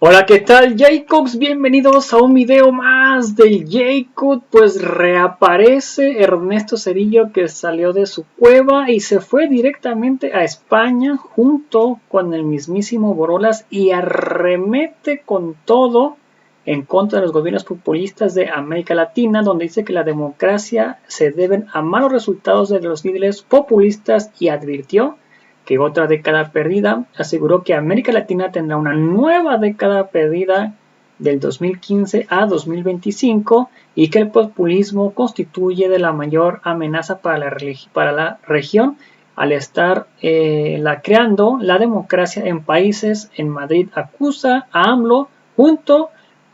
Hola, ¿qué tal, Jacobs? Bienvenidos a un video más del Jacob. Pues reaparece Ernesto Zedillo, que salió de su cueva y se fue directamente a España junto con el mismísimo Borolas y arremete con todo en contra de los gobiernos populistas de América Latina, donde dice que la democracia se deben a malos resultados de los líderes populistas y advirtió que otra década perdida. Aseguró que América Latina tendrá una nueva década perdida del 2015 a 2025 y que el populismo constituye de la mayor amenaza para la región al estar creando la democracia en países. En Madrid acusa a AMLO junto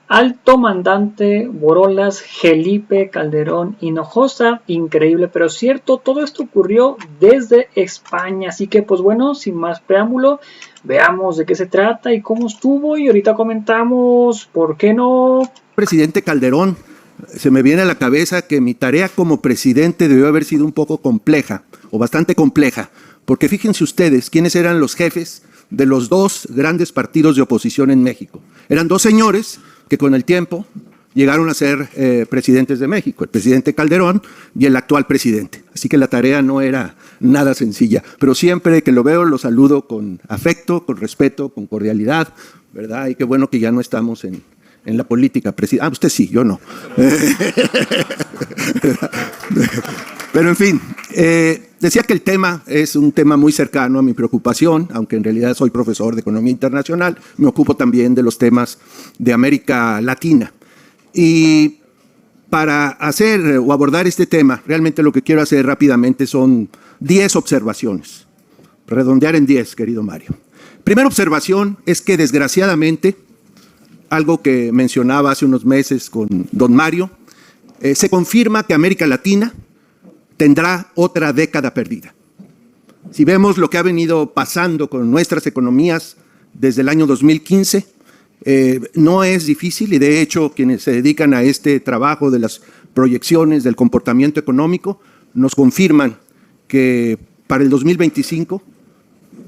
Alto Mandante Borolas, Felipe Calderón Hinojosa. Increíble pero cierto, todo esto ocurrió desde España, así que pues bueno, sin más preámbulo, veamos de qué se trata y cómo estuvo y ahorita comentamos, ¿por qué no? Presidente Calderón, se me viene a la cabeza que mi tarea como presidente debió haber sido un poco compleja, o bastante compleja, porque fíjense ustedes quiénes eran los jefes de los dos grandes partidos de oposición en México. Eran dos señores que con el tiempo llegaron a ser presidentes de México, el presidente Calderón y el actual presidente. Así que la tarea no era nada sencilla, pero siempre que lo veo lo saludo con afecto, con respeto, con cordialidad, ¿verdad? Y qué bueno que ya no estamos en la política. Usted sí, yo no. Pero en fin, decía que el tema es un tema muy cercano a mi preocupación, aunque en realidad soy profesor de Economía Internacional, me ocupo también de los temas de América Latina. Y para hacer o abordar este tema, realmente lo que quiero hacer rápidamente son 10 observaciones. Redondear en 10, querido Mario. Primera observación es que desgraciadamente, algo que mencionaba hace unos meses con don Mario, se confirma que América Latina tendrá otra década perdida. Si vemos lo que ha venido pasando con nuestras economías desde el año 2015, no es difícil, y de hecho quienes se dedican a este trabajo de las proyecciones del comportamiento económico nos confirman que para el 2025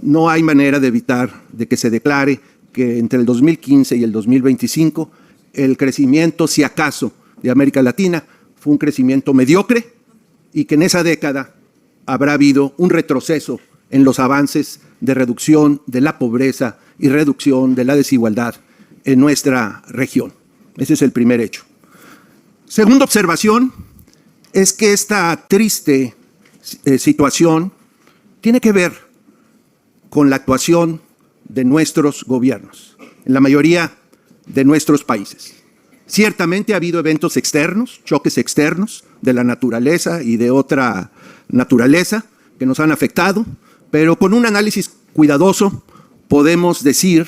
no hay manera de evitar de que se declare que entre el 2015 y el 2025 el crecimiento, si acaso, de América Latina fue un crecimiento mediocre y que en esa década habrá habido un retroceso en los avances de reducción de la pobreza y reducción de la desigualdad en nuestra región. Ese es el primer hecho. Segunda observación es que esta triste situación tiene que ver con la actuación de nuestros gobiernos, en la mayoría de nuestros países. Ciertamente ha habido eventos externos, choques externos de la naturaleza y de otra naturaleza que nos han afectado, pero con un análisis cuidadoso podemos decir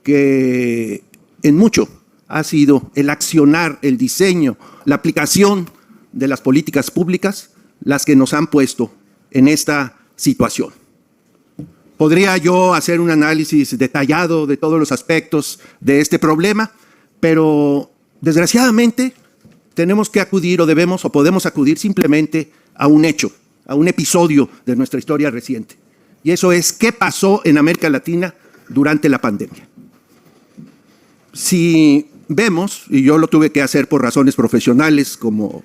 que en mucho ha sido el accionar, el diseño, la aplicación de las políticas públicas las que nos han puesto en esta situación. Podría yo hacer un análisis detallado de todos los aspectos de este problema, pero desgraciadamente tenemos que acudir o debemos o podemos acudir simplemente a un hecho, a un episodio de nuestra historia reciente. Y eso es qué pasó en América Latina durante la pandemia. Si vemos, y yo lo tuve que hacer por razones profesionales como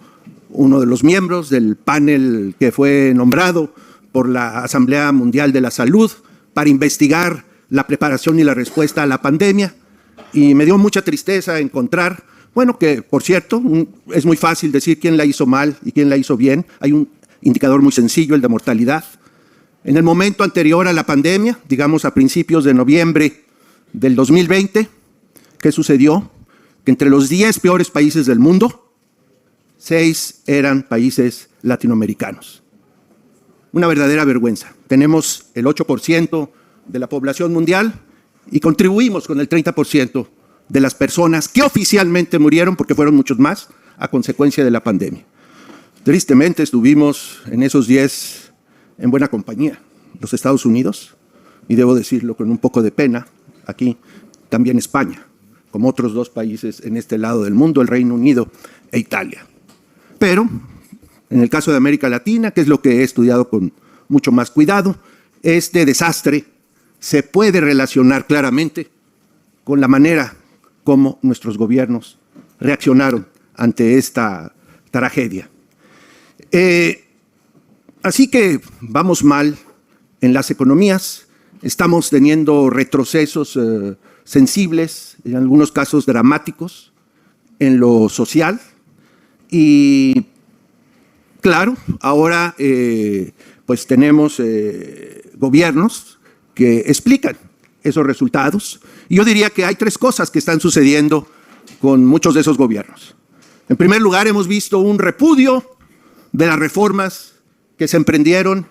uno de los miembros del panel que fue nombrado por la Asamblea Mundial de la Salud para investigar la preparación y la respuesta a la pandemia, y me dio mucha tristeza encontrar, bueno, que por cierto, es muy fácil decir quién la hizo mal y quién la hizo bien. Hay un indicador muy sencillo, el de mortalidad. En el momento anterior a la pandemia, digamos a principios de noviembre del 2020, ¿qué sucedió? Que entre los 10 peores países del mundo, 6 eran países latinoamericanos. Una verdadera vergüenza. Tenemos el 8% de la población mundial y contribuimos con el 30% de las personas que oficialmente murieron, porque fueron muchos más, a consecuencia de la pandemia. Tristemente estuvimos en esos 10 en buena compañía, los Estados Unidos, y debo decirlo con un poco de pena, aquí también España, como otros 2 países en este lado del mundo, el Reino Unido e Italia. Pero en el caso de América Latina, que es lo que he estudiado con mucho más cuidado, este desastre se puede relacionar claramente con la manera como nuestros gobiernos reaccionaron ante esta tragedia. Así que vamos mal en las economías, estamos teniendo retrocesos sensibles, en algunos casos dramáticos, en lo social. Y claro, ahora pues tenemos gobiernos que explican esos resultados. Y yo diría que hay tres cosas que están sucediendo con muchos de esos gobiernos. En primer lugar, hemos visto un repudio de las reformas que se emprendieron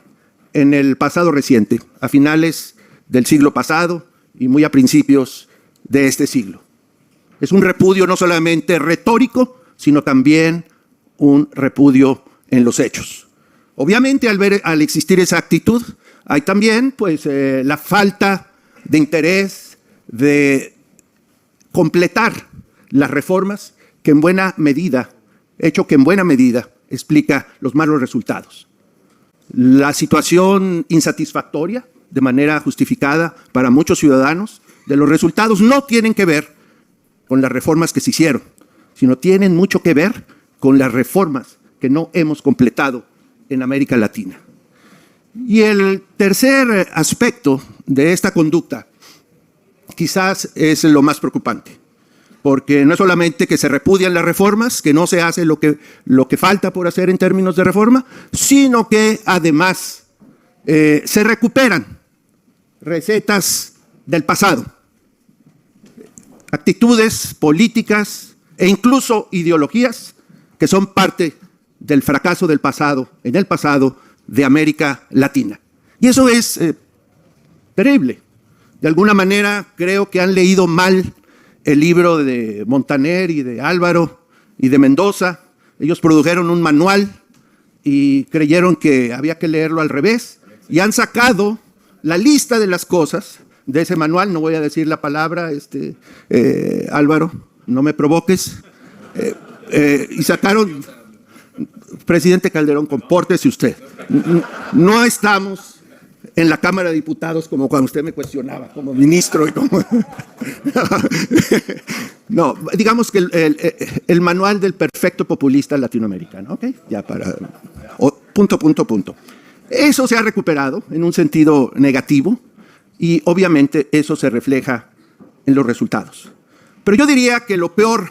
en el pasado reciente, a finales del siglo pasado y muy a principios de este siglo. Es un repudio no solamente retórico, sino también un repudio en los hechos. Obviamente, al existir esa actitud, hay también pues, la falta de interés de completar las reformas que en buena medida, explica los malos resultados. La situación insatisfactoria, de manera justificada para muchos ciudadanos, de los resultados no tienen que ver con las reformas que se hicieron, sino tienen mucho que ver con las reformas que no hemos completado en América Latina. Y el tercer aspecto de esta conducta quizás es lo más preocupante, porque no es solamente que se repudian las reformas, que no se hace lo que falta por hacer en términos de reforma, sino que además se recuperan recetas del pasado, actitudes políticas e incluso ideologías que son parte del fracaso del pasado, en el pasado de América Latina. Y eso es terrible. De alguna manera creo que han leído mal el libro de Montaner y de Álvaro y de Mendoza. Ellos produjeron un manual y creyeron que había que leerlo al revés y han sacado la lista de las cosas de ese manual. No voy a decir la palabra, Álvaro, no me provoques. Y sacaron, presidente Calderón, compórtese usted. No estamos en la Cámara de Diputados como cuando usted me cuestionaba como ministro. Y como no, digamos que el manual del perfecto populista latinoamericano, ¿ok? Ya para punto. Eso se ha recuperado en un sentido negativo y obviamente eso se refleja en los resultados. Pero yo diría que lo peor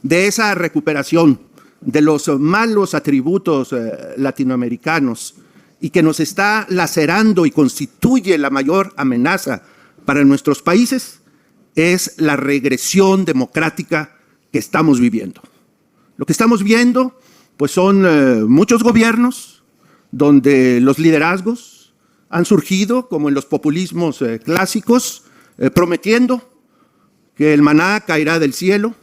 de esa recuperación de los malos atributos latinoamericanos y que nos está lacerando y constituye la mayor amenaza para nuestros países es la regresión democrática que estamos viviendo. Lo que estamos viendo pues son muchos gobiernos donde los liderazgos han surgido como en los populismos clásicos, prometiendo que el maná caerá del cielo,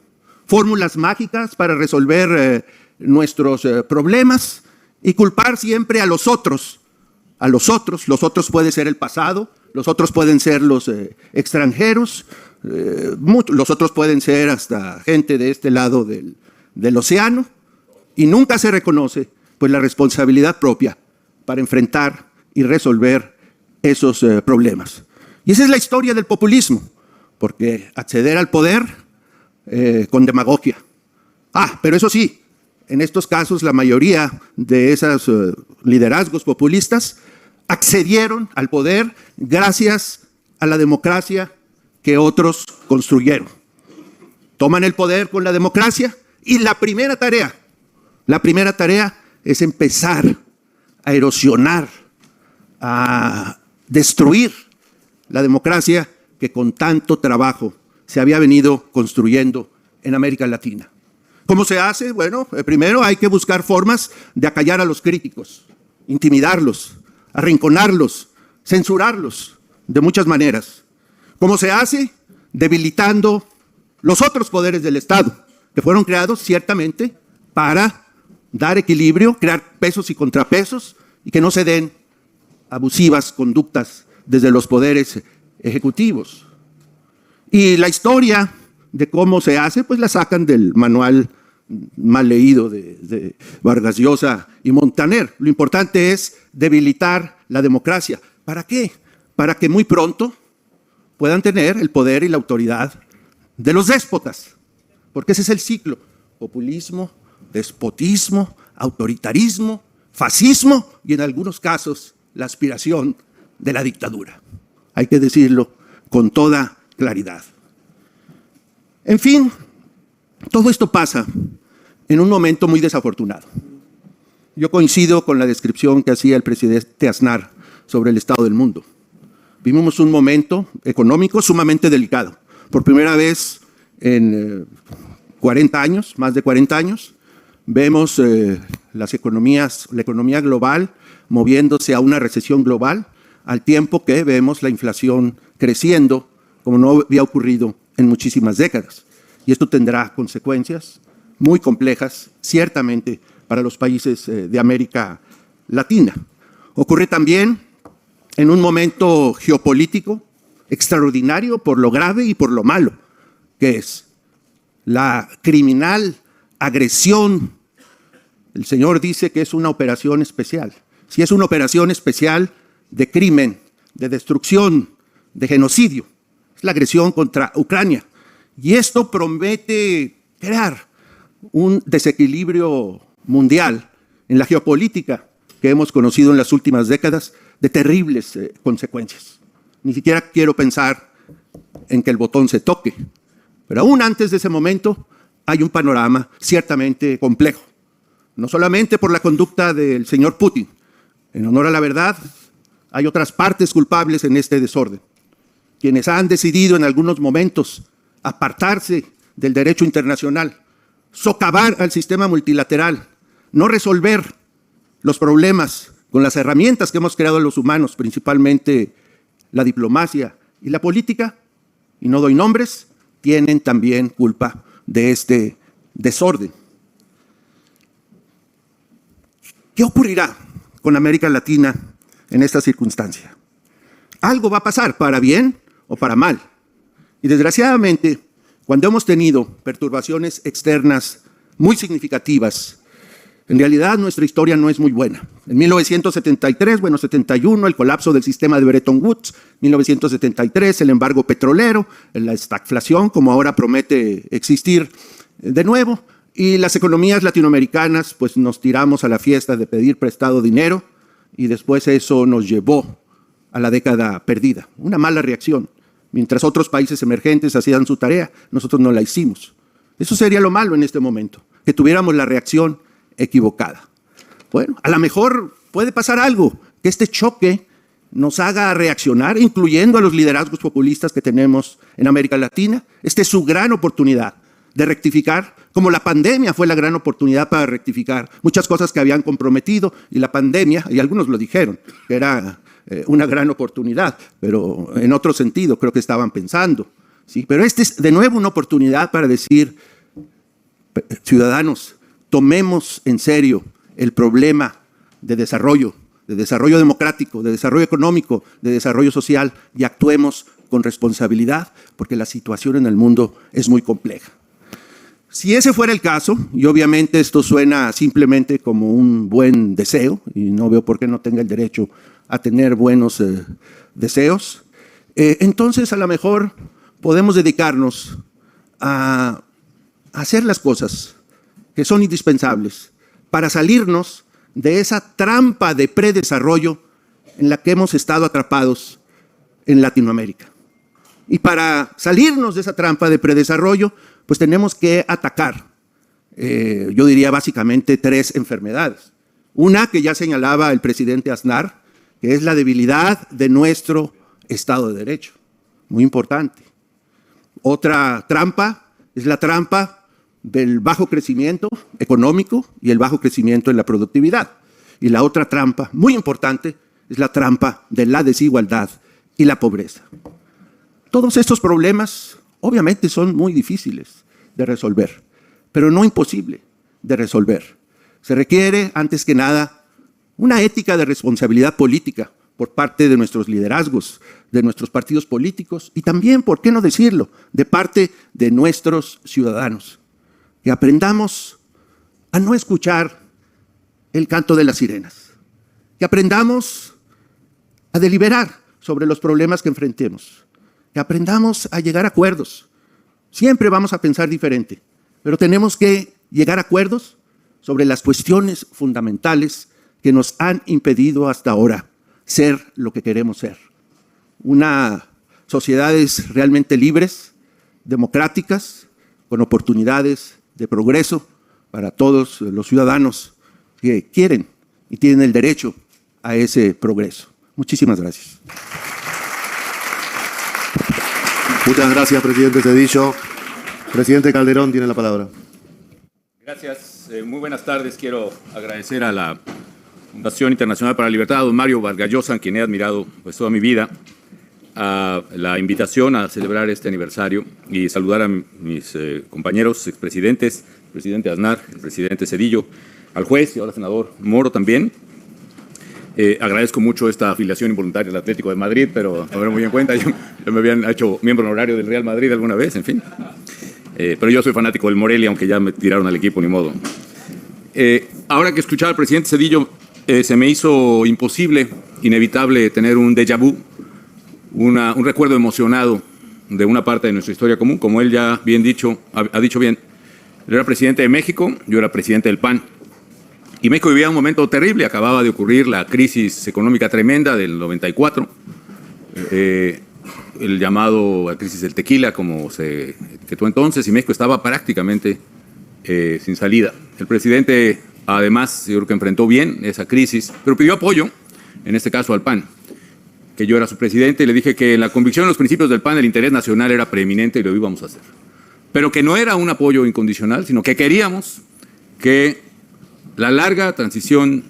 fórmulas mágicas para resolver nuestros problemas y culpar siempre a los otros. Los otros puede ser el pasado, los otros pueden ser los extranjeros, los otros pueden ser hasta gente de este lado del océano, y nunca se reconoce pues la responsabilidad propia para enfrentar y resolver esos problemas. Y esa es la historia del populismo, porque acceder al poder con demagogia. Pero eso sí, en estos casos la mayoría de esos liderazgos populistas accedieron al poder gracias a la democracia que otros construyeron. Toman el poder con la democracia y la primera tarea es empezar a erosionar, a destruir la democracia que con tanto trabajo se había venido construyendo en América Latina. ¿Cómo se hace? Bueno, primero hay que buscar formas de acallar a los críticos, intimidarlos, arrinconarlos, censurarlos de muchas maneras. ¿Cómo se hace? Debilitando los otros poderes del Estado, que fueron creados ciertamente para dar equilibrio, crear pesos y contrapesos y que no se den abusivas conductas desde los poderes ejecutivos. Y la historia de cómo se hace, pues la sacan del manual mal leído de Vargas Llosa y Montaner. Lo importante es debilitar la democracia. ¿Para qué? Para que muy pronto puedan tener el poder y la autoridad de los déspotas, porque ese es el ciclo: populismo, despotismo, autoritarismo, fascismo y en algunos casos la aspiración de la dictadura. Hay que decirlo con toda claridad. En fin, todo esto pasa en un momento muy desafortunado. Yo coincido con la descripción que hacía el presidente Aznar sobre el estado del mundo. Vivimos un momento económico sumamente delicado. Por primera vez en 40 años, más de 40 años, vemos la economía global moviéndose a una recesión global, al tiempo que vemos la inflación creciendo como no había ocurrido en muchísimas décadas. Y esto tendrá consecuencias muy complejas, ciertamente, para los países de América Latina. Ocurre también en un momento geopolítico extraordinario por lo grave y por lo malo, que es la criminal agresión. El señor dice que es una operación especial. Si es una operación especial de crimen, de destrucción, de genocidio, es la agresión contra Ucrania. Y esto promete crear un desequilibrio mundial en la geopolítica que hemos conocido en las últimas décadas, de terribles consecuencias. Ni siquiera quiero pensar en que el botón se toque, pero aún antes de ese momento hay un panorama ciertamente complejo, no solamente por la conducta del señor Putin. En honor a la verdad, hay otras partes culpables en este desorden, quienes han decidido en algunos momentos apartarse del derecho internacional, socavar al sistema multilateral, no resolver los problemas con las herramientas que hemos creado los humanos, principalmente la diplomacia y la política, y no doy nombres, tienen también culpa de este desorden. ¿Qué ocurrirá con América Latina en esta circunstancia? Algo va a pasar, para bien o para mal. Y desgraciadamente, cuando hemos tenido perturbaciones externas muy significativas, en realidad nuestra historia no es muy buena. En 1973, 71, el colapso del sistema de Bretton Woods, 1973, el embargo petrolero, la estagflación, como ahora promete existir de nuevo, y las economías latinoamericanas, pues nos tiramos a la fiesta de pedir prestado dinero, y después eso nos llevó a la década perdida. Una mala reacción. Mientras otros países emergentes hacían su tarea, nosotros no la hicimos. Eso sería lo malo en este momento, que tuviéramos la reacción equivocada. Bueno, a lo mejor puede pasar algo, que este choque nos haga reaccionar, incluyendo a los liderazgos populistas que tenemos en América Latina. Esta es su gran oportunidad de rectificar, como la pandemia fue la gran oportunidad para rectificar muchas cosas que habían comprometido, y la pandemia, y algunos lo dijeron, que era una gran oportunidad, pero en otro sentido creo que estaban pensando, ¿sí? Pero esta es de nuevo una oportunidad para decir, ciudadanos, tomemos en serio el problema de desarrollo democrático, de desarrollo económico, de desarrollo social, y actuemos con responsabilidad, porque la situación en el mundo es muy compleja. Si ese fuera el caso, y obviamente esto suena simplemente como un buen deseo, y no veo por qué no tenga el derecho a tener buenos deseos, entonces a lo mejor podemos dedicarnos a hacer las cosas que son indispensables para salirnos de esa trampa de predesarrollo en la que hemos estado atrapados en Latinoamérica. Y para salirnos de esa trampa de predesarrollo, pues tenemos que atacar, yo diría básicamente, 3 enfermedades. Una que ya señalaba el presidente Aznar, que es la debilidad de nuestro Estado de Derecho, muy importante. Otra trampa es la trampa del bajo crecimiento económico y el bajo crecimiento en la productividad. Y la otra trampa, muy importante, es la trampa de la desigualdad y la pobreza. Todos estos problemas obviamente son muy difíciles de resolver, pero no imposible de resolver. Se requiere, antes que nada, una ética de responsabilidad política por parte de nuestros liderazgos, de nuestros partidos políticos y también, ¿por qué no decirlo?, de parte de nuestros ciudadanos. Que aprendamos a no escuchar el canto de las sirenas. Que aprendamos a deliberar sobre los problemas que enfrentemos. que aprendamos a llegar a acuerdos. Siempre vamos a pensar diferente, pero tenemos que llegar a acuerdos sobre las cuestiones fundamentales que nos han impedido hasta ahora ser lo que queremos ser. Sociedades realmente libres, democráticas, con oportunidades de progreso para todos los ciudadanos que quieren y tienen el derecho a ese progreso. Muchísimas gracias. Muchas gracias, presidente Zedillo. Presidente Calderón tiene la palabra. Gracias. Muy buenas tardes. Quiero agradecer a la Fundación Internacional para la Libertad, a don Mario Vargas Llosa, a quien he admirado pues, toda mi vida, a la invitación a celebrar este aniversario y saludar a mis compañeros expresidentes, el presidente Aznar, el presidente Zedillo, al juez y ahora senador Moro también. Agradezco mucho esta afiliación involuntaria al Atlético de Madrid, pero no me muy en cuenta, yo me habían hecho miembro honorario del Real Madrid alguna vez, en fin. Pero yo soy fanático del Morelia, aunque ya me tiraron al equipo, ni modo. Ahora que escuchaba al presidente Zedillo, se me hizo imposible, inevitable, tener un déjà vu, un recuerdo emocionado de una parte de nuestra historia común. Como él ya bien ha dicho bien, él era presidente de México, yo era presidente del PAN. Y México vivía un momento terrible, acababa de ocurrir la crisis económica tremenda del 94, el llamado crisis del tequila, como se etiquetó entonces, y México estaba prácticamente sin salida. El presidente, además, yo creo que enfrentó bien esa crisis, pero pidió apoyo, en este caso al PAN, que yo era su presidente, y le dije que la convicción en los principios del PAN, el interés nacional era preeminente y lo íbamos a hacer. Pero que no era un apoyo incondicional, sino que queríamos que la larga transición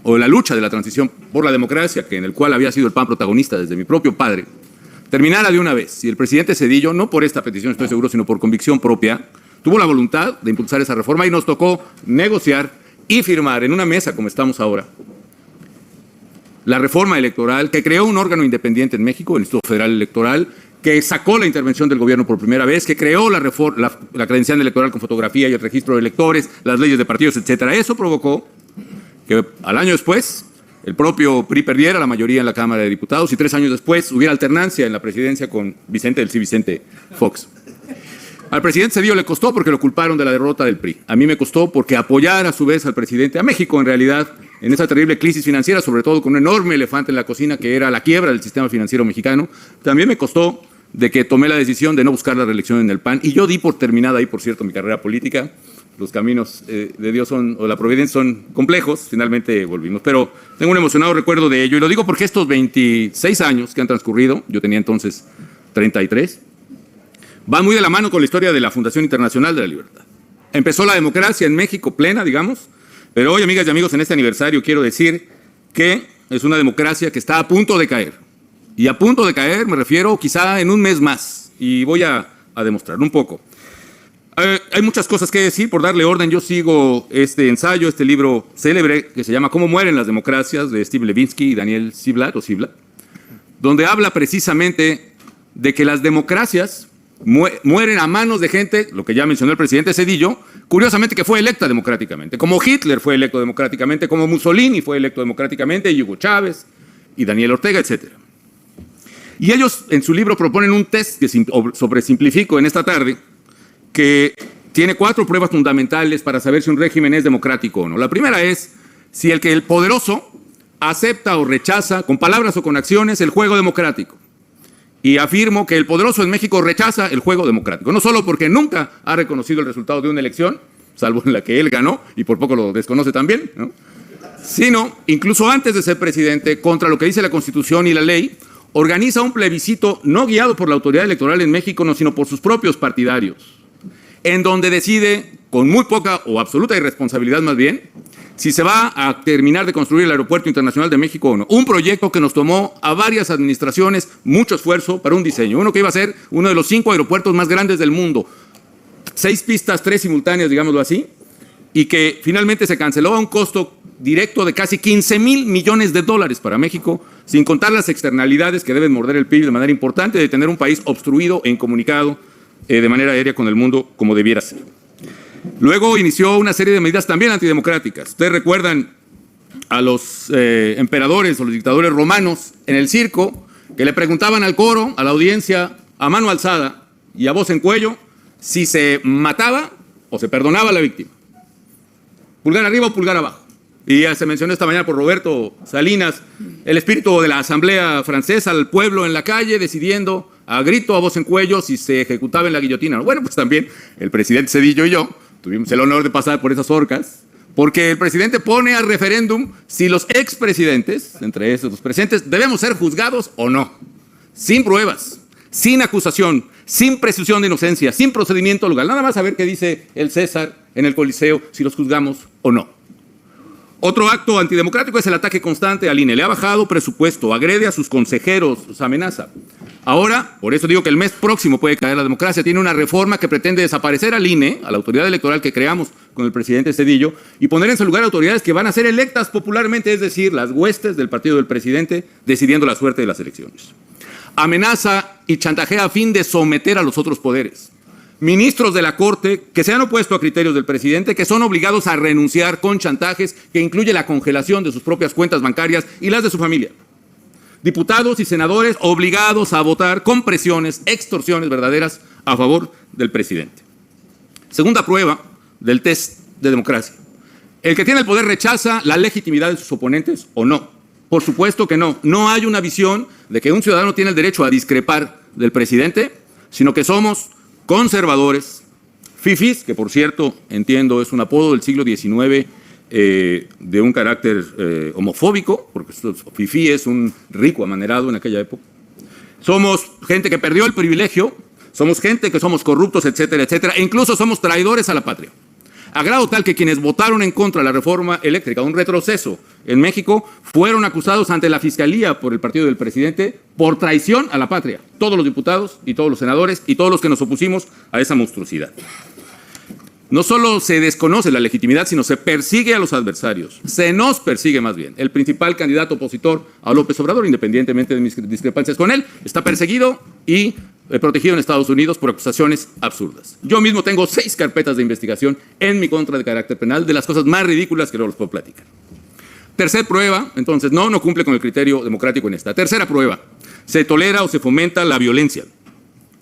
o la lucha de la transición por la democracia, en el cual había sido el PAN protagonista desde mi propio padre, terminara de una vez. Y el presidente Zedillo, no por esta petición estoy seguro, sino por convicción propia, tuvo la voluntad de impulsar esa reforma y nos tocó negociar y firmar en una mesa como estamos ahora la reforma electoral que creó un órgano independiente en México, el Instituto Federal Electoral, que sacó la intervención del gobierno por primera vez, que creó la credencial electoral con fotografía y el registro de electores, las leyes de partidos, etcétera. Eso provocó que al año después el propio PRI perdiera la mayoría en la Cámara de Diputados y 3 años después hubiera alternancia en la presidencia con Vicente Fox. Al presidente Zedillo le costó porque lo culparon de la derrota del PRI. A mí me costó porque apoyar a su vez al presidente, a México en realidad, en esa terrible crisis financiera, sobre todo con un enorme elefante en la cocina que era la quiebra del sistema financiero mexicano, también me costó de que tomé la decisión de no buscar la reelección en el PAN. Y yo di por terminada ahí, por cierto, mi carrera política. Los caminos de Dios o la providencia son complejos, finalmente volvimos. Pero tengo un emocionado recuerdo de ello. Y lo digo porque estos 26 años que han transcurrido, yo tenía entonces 33, van muy de la mano con la historia de la Fundación Internacional de la Libertad. Empezó la democracia en México plena, digamos, pero hoy, amigas y amigos, en este aniversario quiero decir que es una democracia que está a punto de caer. Y a punto de caer me refiero quizá en un mes más. Y voy a demostrar un poco. Hay muchas cosas que decir, por darle orden. Yo sigo este ensayo, este libro célebre que se llama ¿Cómo mueren las democracias?, de Steve Levinsky y Daniel Ziblatt, donde habla precisamente de que las democracias mueren a manos de gente, lo que ya mencionó el presidente Zedillo, curiosamente que fue electa democráticamente, como Hitler fue electo democráticamente, como Mussolini fue electo democráticamente, y Hugo Chávez y Daniel Ortega, etc. Y ellos en su libro proponen un test que sobresimplifico en esta tarde, que tiene 4 pruebas fundamentales para saber si un régimen es democrático o no. La primera es si el poderoso acepta o rechaza, con palabras o con acciones, el juego democrático. Y afirmo que el poderoso en México rechaza el juego democrático, no solo porque nunca ha reconocido el resultado de una elección, salvo en la que él ganó, y por poco lo desconoce también, ¿no?, sino, incluso antes de ser presidente, contra lo que dice la Constitución y la ley, organiza un plebiscito no guiado por la autoridad electoral en México, no, sino por sus propios partidarios, en donde decide, con muy poca o absoluta irresponsabilidad más bien, si se va a terminar de construir el Aeropuerto Internacional de México o no. Un proyecto que nos tomó a varias administraciones mucho esfuerzo para un diseño. Uno que iba a ser uno de los 5 aeropuertos más grandes del mundo. 6 pistas, 3 simultáneas, digámoslo así, y que finalmente se canceló a un costo directo de casi $15,000 millones para México, sin contar las externalidades que deben morder el PIB de manera importante, de tener un país obstruido e incomunicado de manera aérea con el mundo como debiera ser. Luego inició una serie de medidas también antidemocráticas. Ustedes recuerdan a los emperadores o los dictadores romanos en el circo que le preguntaban al coro, a la audiencia, a mano alzada y a voz en cuello si se mataba o se perdonaba a la víctima. Pulgar arriba o pulgar abajo. Y ya se mencionó esta mañana por Roberto Salinas, el espíritu de la Asamblea Francesa, el pueblo en la calle decidiendo a grito, a voz en cuello, si se ejecutaba en la guillotina. Bueno, pues también el presidente Zedillo y yo tuvimos el honor de pasar por esas horcas, porque el presidente pone al referéndum si los expresidentes, entre esos los presentes, debemos ser juzgados o no, sin pruebas, sin acusación, sin presunción de inocencia, sin procedimiento legal. Nada más a ver qué dice el César en el Coliseo, si los juzgamos o no. Otro acto antidemocrático es el ataque constante al INE. Le ha bajado presupuesto, agrede a sus consejeros, los amenaza. Ahora, por eso digo que el mes próximo puede caer la democracia, tiene una reforma que pretende desaparecer al INE, a la autoridad electoral que creamos con el presidente Zedillo, y poner en su lugar autoridades que van a ser electas popularmente, es decir, las huestes del partido del presidente, decidiendo la suerte de las elecciones. Amenaza y chantajea a fin de someter a los otros poderes. Ministros de la Corte que se han opuesto a criterios del presidente, que son obligados a renunciar con chantajes que incluye la congelación de sus propias cuentas bancarias y las de su familia. Diputados y senadores obligados a votar con presiones, extorsiones verdaderas a favor del presidente. Segunda prueba del test de democracia. ¿El que tiene el poder rechaza la legitimidad de sus oponentes o no? Por supuesto que no. No hay una visión de que un ciudadano tiene el derecho a discrepar del presidente, sino que somos conservadores, fifís, que por cierto entiendo es un apodo del siglo XIX de un carácter homofóbico, porque fifí es un rico amanerado en aquella época. Somos gente que perdió el privilegio, somos gente que somos corruptos, etcétera, etcétera, e incluso somos traidores a la patria. A grado tal que quienes votaron en contra de la reforma eléctrica, un retroceso en México, fueron acusados ante la Fiscalía por el partido del presidente por traición a la patria. Todos los diputados y todos los senadores y todos los que nos opusimos a esa monstruosidad. No solo se desconoce la legitimidad, sino se persigue a los adversarios. Se nos persigue más bien. El principal candidato opositor a López Obrador, independientemente de mis discrepancias con él, está perseguido y protegido en Estados Unidos por acusaciones absurdas. Yo mismo tengo 6 carpetas de investigación en mi contra de carácter penal, de las cosas más ridículas que no los puedo platicar. Tercera prueba, entonces, no cumple con el criterio democrático en esta. Tercera prueba, se tolera o se fomenta la violencia.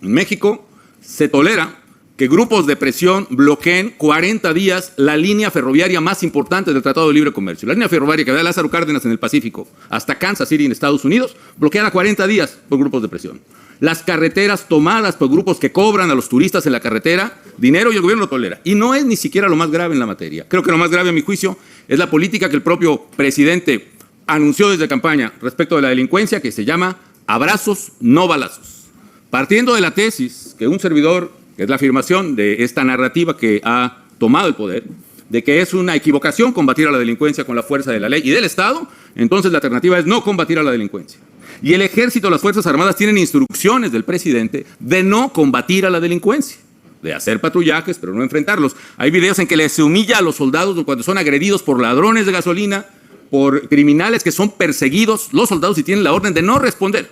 En México se tolera que grupos de presión bloqueen 40 días la línea ferroviaria más importante del Tratado de Libre Comercio. La línea ferroviaria que va de Lázaro Cárdenas en el Pacífico hasta Kansas City en Estados Unidos, bloqueada 40 días por grupos de presión. Las carreteras tomadas por grupos que cobran a los turistas en la carretera dinero y el gobierno lo tolera. Y no es ni siquiera lo más grave en la materia. Creo que lo más grave, a mi juicio, es la política que el propio presidente anunció desde campaña respecto de la delincuencia, que se llama abrazos, no balazos. Partiendo de la tesis que un servidor, que es la afirmación de esta narrativa que ha tomado el poder, de que es una equivocación combatir a la delincuencia con la fuerza de la ley y del Estado, entonces la alternativa es no combatir a la delincuencia. Y el Ejército, las Fuerzas Armadas tienen instrucciones del presidente de no combatir a la delincuencia, de hacer patrullajes, pero no enfrentarlos. Hay videos en que se humilla a los soldados cuando son agredidos por ladrones de gasolina, por criminales que son perseguidos, los soldados, y tienen la orden de no responder.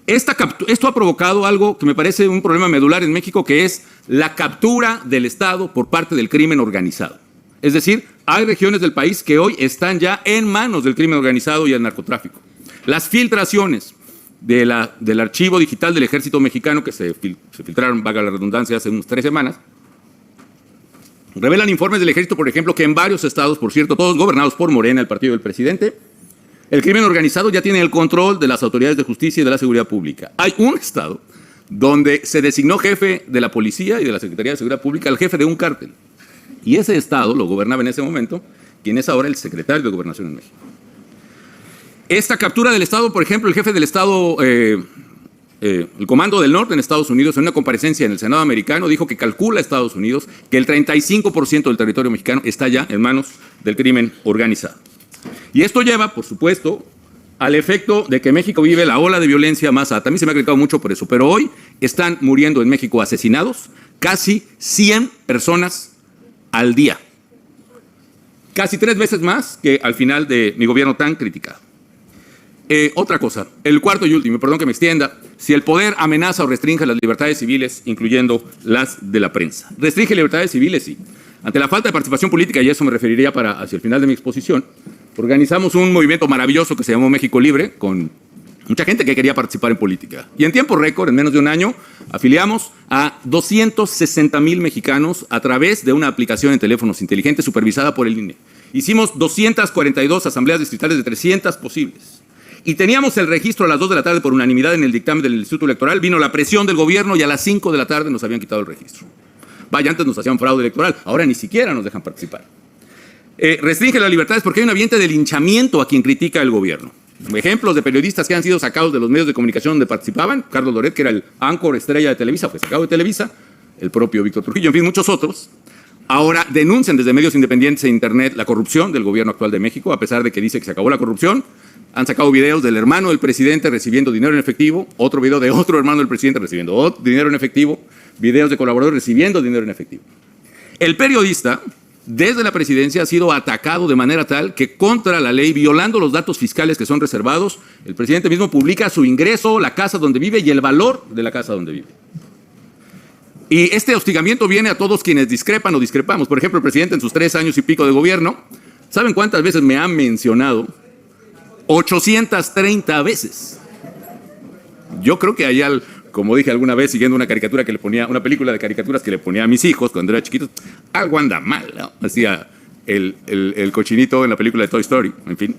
Esto ha provocado algo que me parece un problema medular en México, que es la captura del Estado por parte del crimen organizado. Es decir, hay regiones del país que hoy están ya en manos del crimen organizado y el narcotráfico. Las filtraciones del archivo digital del Ejército Mexicano, que se filtraron, valga la redundancia, hace unas 3 semanas, revelan informes del Ejército, por ejemplo, que en varios estados, por cierto, todos gobernados por Morena, el partido del presidente, el crimen organizado ya tiene el control de las autoridades de justicia y de la seguridad pública. Hay un estado donde se designó jefe de la policía y de la Secretaría de Seguridad Pública al jefe de un cártel. Y ese estado lo gobernaba en ese momento quien es ahora el secretario de Gobernación en México. Esta captura del Estado, por ejemplo, el jefe del Estado, el Comando del Norte en Estados Unidos, en una comparecencia en el Senado americano, dijo que calcula Estados Unidos que el 35% del territorio mexicano está ya en manos del crimen organizado. Y esto lleva, por supuesto, al efecto de que México vive la ola de violencia más alta. A mí se me ha criticado mucho por eso, pero hoy están muriendo en México asesinados casi 100 personas al día. Casi 3 veces más que al final de mi gobierno tan criticado. Otra cosa, el cuarto y último, perdón que me extienda, si el poder amenaza o restringe las libertades civiles, incluyendo las de la prensa. Restringe libertades civiles, sí. Ante la falta de participación política, y a eso me referiría hacia el final de mi exposición, organizamos un movimiento maravilloso que se llamó México Libre, con mucha gente que quería participar en política. Y en tiempo récord, en menos de un año, afiliamos a 260,000 mexicanos a través de una aplicación en teléfonos inteligentes supervisada por el INE. Hicimos 242 asambleas distritales de 300 posibles. Y teníamos el registro a las 2 de la tarde por unanimidad en el dictamen del Instituto Electoral. Vino la presión del gobierno y a las 5 de la tarde nos habían quitado el registro. Vaya, antes nos hacían fraude electoral, ahora ni siquiera nos dejan participar. Restringe las libertades porque hay un ambiente de linchamiento a quien critica el gobierno. Ejemplos de periodistas que han sido sacados de los medios de comunicación donde participaban. Carlos Loret, que era el áncor estrella de Televisa, fue sacado de Televisa. El propio Víctor Trujillo, en fin, muchos otros. Ahora denuncian desde medios independientes e internet la corrupción del gobierno actual de México, a pesar de que dice que se acabó la corrupción. Han sacado videos del hermano del presidente recibiendo dinero en efectivo, otro video de otro hermano del presidente recibiendo dinero en efectivo, videos de colaboradores recibiendo dinero en efectivo. El periodista, desde la presidencia, ha sido atacado de manera tal que contra la ley, violando los datos fiscales que son reservados, el presidente mismo publica su ingreso, la casa donde vive y el valor de la casa donde vive. Y este hostigamiento viene a todos quienes discrepan o discrepamos. Por ejemplo, el presidente en sus 3 años y pico de gobierno, ¿saben cuántas veces me ha mencionado? 830 veces. Yo creo que hay, como dije alguna vez, siguiendo una caricatura que le ponía, una película de caricaturas que le ponía a mis hijos cuando era chiquitos, algo anda mal, ¿no? Hacía el cochinito en la película de Toy Story, en fin.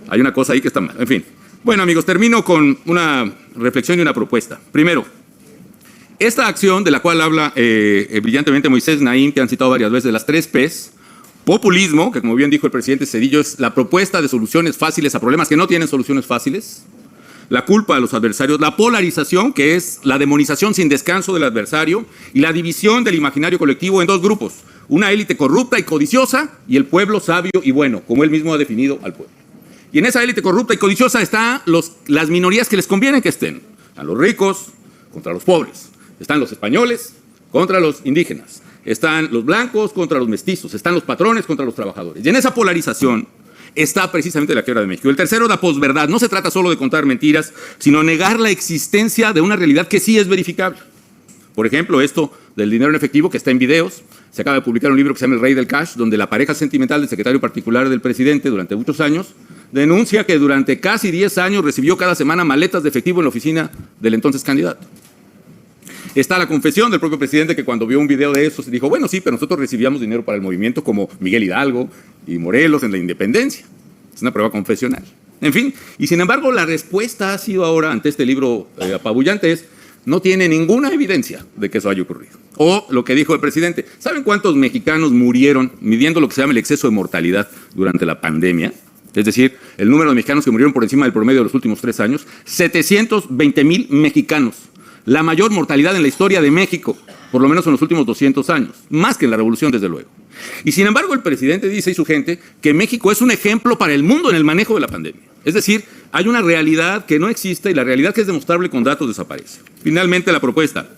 Hay una cosa ahí que está mal, en fin. Bueno, amigos, termino con una reflexión y una propuesta. Primero, esta acción de la cual habla brillantemente Moisés Naim, que han citado varias veces, de las 3 Ps, populismo, que como bien dijo el presidente Zedillo, es la propuesta de soluciones fáciles a problemas que no tienen soluciones fáciles, la culpa a los adversarios, la polarización, que es la demonización sin descanso del adversario, y la división del imaginario colectivo en 2 grupos, una élite corrupta y codiciosa y el pueblo sabio y bueno, como él mismo ha definido al pueblo. Y en esa élite corrupta y codiciosa están las minorías que les conviene que estén, a los ricos contra los pobres. Están los españoles contra los indígenas. Están los blancos contra los mestizos. Están los patrones contra los trabajadores. Y en esa polarización está precisamente la quiebra de México. El tercero, la posverdad. No se trata solo de contar mentiras, sino negar la existencia de una realidad que sí es verificable. Por ejemplo, esto del dinero en efectivo que está en videos. Se acaba de publicar un libro que se llama El Rey del Cash, donde la pareja sentimental del secretario particular del presidente durante muchos años denuncia que durante casi 10 años recibió cada semana maletas de efectivo en la oficina del entonces candidato. Está la confesión del propio presidente que cuando vio un video de eso se dijo, bueno, sí, pero nosotros recibíamos dinero para el movimiento como Miguel Hidalgo y Morelos en la independencia. Es una prueba confesional. En fin, y sin embargo la respuesta ha sido ahora ante este libro apabullante es, no tiene ninguna evidencia de que eso haya ocurrido. O lo que dijo el presidente, ¿saben cuántos mexicanos murieron midiendo lo que se llama el exceso de mortalidad durante la pandemia? Es decir, el número de mexicanos que murieron por encima del promedio de los últimos 3 años, 720,000 mexicanos. La mayor mortalidad en la historia de México, por lo menos en los últimos 200 años, más que en la revolución, desde luego. Y sin embargo, el presidente dice y su gente que México es un ejemplo para el mundo en el manejo de la pandemia. Es decir, hay una realidad que no existe y la realidad que es demostrable con datos desaparece. Finalmente, la propuesta.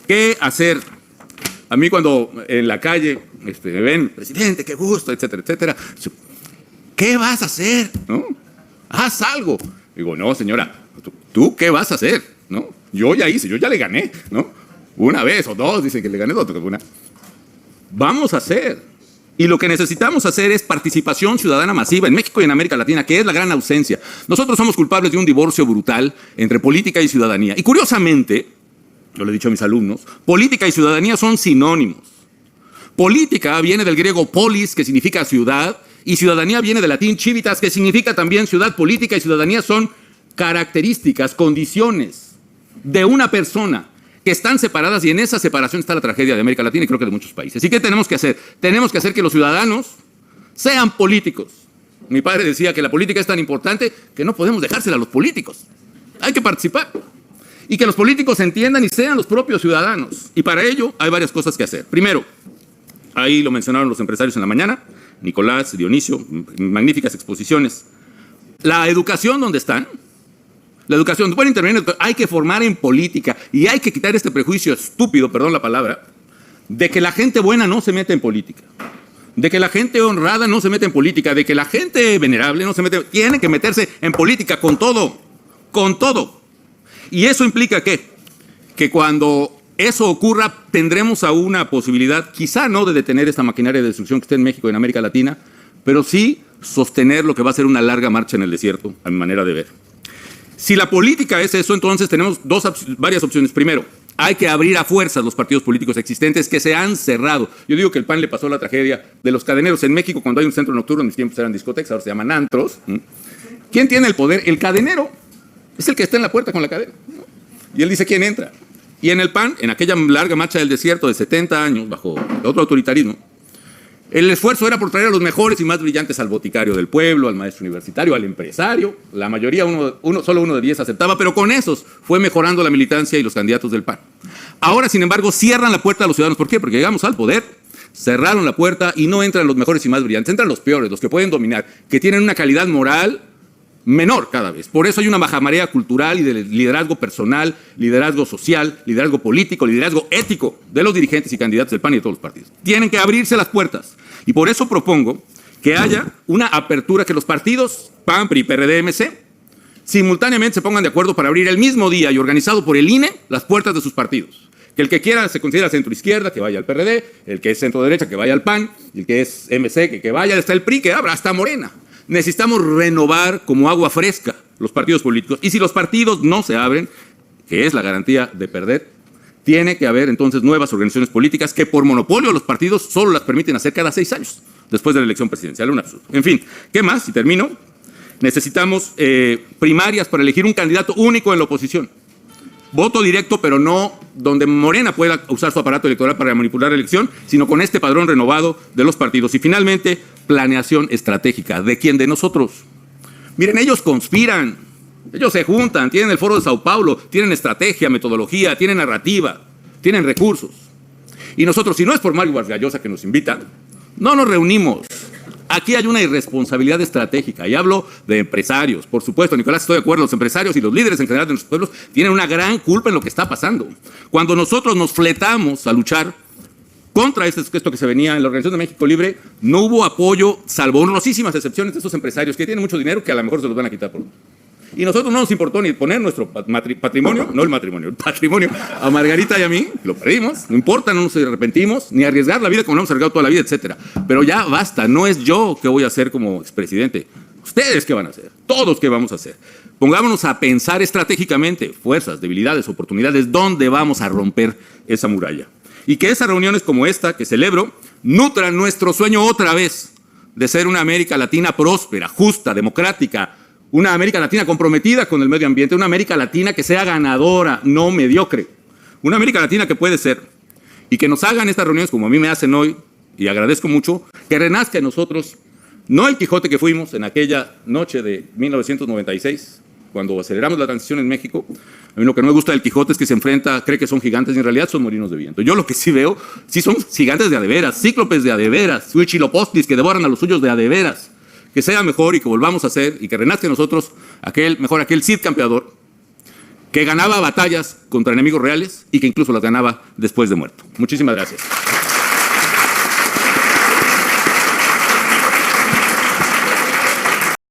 ¿Qué hacer? A mí cuando en la calle me ven, presidente, qué gusto, etcétera, etcétera. ¿Qué vas a hacer? ¿No? Haz algo. Digo, no, señora, ¿tú qué vas a hacer? ¿No? Yo ya hice, yo ya le gané, ¿no? Una vez o 2, dicen que le gané 2, una. Vamos a hacer. Y lo que necesitamos hacer es participación ciudadana masiva en México y en América Latina, que es la gran ausencia. Nosotros somos culpables de un divorcio brutal entre política y ciudadanía. Y curiosamente, yo le he dicho a mis alumnos, política y ciudadanía son sinónimos. Política viene del griego polis, que significa ciudad, y ciudadanía viene del latín civitas, que significa también ciudad. Política y ciudadanía son características, condiciones de una persona que están separadas, y en esa separación está la tragedia de América Latina y creo que de muchos países. ¿Y qué tenemos que hacer? Tenemos que hacer que los ciudadanos sean políticos. Mi padre decía que la política es tan importante que no podemos dejársela a los políticos. Hay que participar. Y que los políticos entiendan y sean los propios ciudadanos. Y para ello hay varias cosas que hacer. Primero, ahí lo mencionaron los empresarios en la mañana, Nicolás, Dionisio, magníficas exposiciones. La educación, ¿dónde están? La educación, pueden intervenir, hay que formar en política y hay que quitar este prejuicio estúpido, perdón la palabra, de que la gente buena no se mete en política, de que la gente honrada no se mete en política, de que la gente venerable no se mete, tiene que meterse en política con todo, con todo. Y eso implica que cuando eso ocurra tendremos a una posibilidad, quizá no de detener esta maquinaria de destrucción que está en México y en América Latina, pero sí sostener lo que va a ser una larga marcha en el desierto, a mi manera de ver. Si la política es eso, entonces tenemos varias opciones. Primero, hay que abrir a fuerzas los partidos políticos existentes que se han cerrado. Yo digo que el PAN le pasó la tragedia de los cadeneros. En México, cuando hay un centro nocturno, en mis tiempos eran discotecas, ahora se llaman antros. ¿Quién tiene el poder? El cadenero. Es el que está en la puerta con la cadena. Y él dice quién entra. Y en el PAN, en aquella larga marcha del desierto de 70 años, bajo otro autoritarismo, el esfuerzo era por traer a los mejores y más brillantes al boticario del pueblo, al maestro universitario, al empresario. La mayoría, solo uno de 10 aceptaba, pero con esos fue mejorando la militancia y los candidatos del PAN. Ahora, sin embargo, cierran la puerta a los ciudadanos. ¿Por qué? Porque llegamos al poder, cerraron la puerta y no entran los mejores y más brillantes. Entran los peores, los que pueden dominar, que tienen una calidad moral menor cada vez. Por eso hay una bajamarea cultural y de liderazgo personal, liderazgo social, liderazgo político, liderazgo ético de los dirigentes y candidatos del PAN y de todos los partidos. Tienen que abrirse las puertas. Y por eso propongo que haya una apertura, que los partidos PAN, PRI, PRD, MC, simultáneamente se pongan de acuerdo para abrir el mismo día y organizado por el INE las puertas de sus partidos. Que el que quiera se considera centro izquierda, que vaya al PRD, el que es centro derecha, que vaya al PAN, el que es MC, que vaya hasta el PRI, que abra hasta Morena. Necesitamos renovar como agua fresca los partidos políticos. Y si los partidos no se abren, que es la garantía de perder, tiene que haber entonces nuevas organizaciones políticas que por monopolio los partidos solo las permiten hacer cada 6 años, después de la elección presidencial. Un absurdo. En fin, ¿qué más? Y termino. Necesitamos primarias para elegir un candidato único en la oposición. Voto directo, pero no donde Morena pueda usar su aparato electoral para manipular la elección, sino con este padrón renovado de los partidos. Y finalmente, planeación estratégica. ¿De quién? De nosotros. Miren, ellos conspiran, ellos se juntan, tienen el foro de Sao Paulo, tienen estrategia, metodología, tienen narrativa, tienen recursos. Y nosotros, si no es por Mario Vargas Llosa que nos invita, no nos reunimos. Aquí hay una irresponsabilidad estratégica, y hablo de empresarios. Por supuesto, Nicolás, estoy de acuerdo, los empresarios y los líderes en general de nuestros pueblos tienen una gran culpa en lo que está pasando. Cuando nosotros nos fletamos a luchar contra esto que se venía en la Organización de México Libre, no hubo apoyo, salvo honrosísimas excepciones de esos empresarios que tienen mucho dinero que a lo mejor se los van a quitar por otro. Y nosotros no nos importó ni poner nuestro patrimonio, no el matrimonio, el patrimonio a Margarita y a mí, lo perdimos, no importa, no nos arrepentimos, ni arriesgar la vida como lo hemos arriesgado toda la vida, etcétera. Pero ya basta, no es yo que voy a hacer como expresidente, ustedes qué van a hacer, todos qué vamos a hacer. Pongámonos a pensar estratégicamente, fuerzas, debilidades, oportunidades, dónde vamos a romper esa muralla. Y que esas reuniones como esta que celebro nutran nuestro sueño otra vez de ser una América Latina próspera, justa, democrática, una América Latina comprometida con el medio ambiente, una América Latina que sea ganadora, no mediocre. Una América Latina que puede ser. Y que nos hagan estas reuniones como a mí me hacen hoy, y agradezco mucho, que renazca en nosotros, no el Quijote que fuimos en aquella noche de 1996, cuando aceleramos la transición en México. A mí lo que no me gusta del Quijote es que se enfrenta, cree que son gigantes y en realidad son molinos de viento. Yo lo que sí veo, sí son gigantes de adeveras, cíclopes de adeveras, huichilopochtlis que devoran a los suyos de adeveras. Que sea mejor y que volvamos a ser y que renazca en nosotros aquel Cid campeador que ganaba batallas contra enemigos reales y que incluso las ganaba después de muerto. Muchísimas gracias.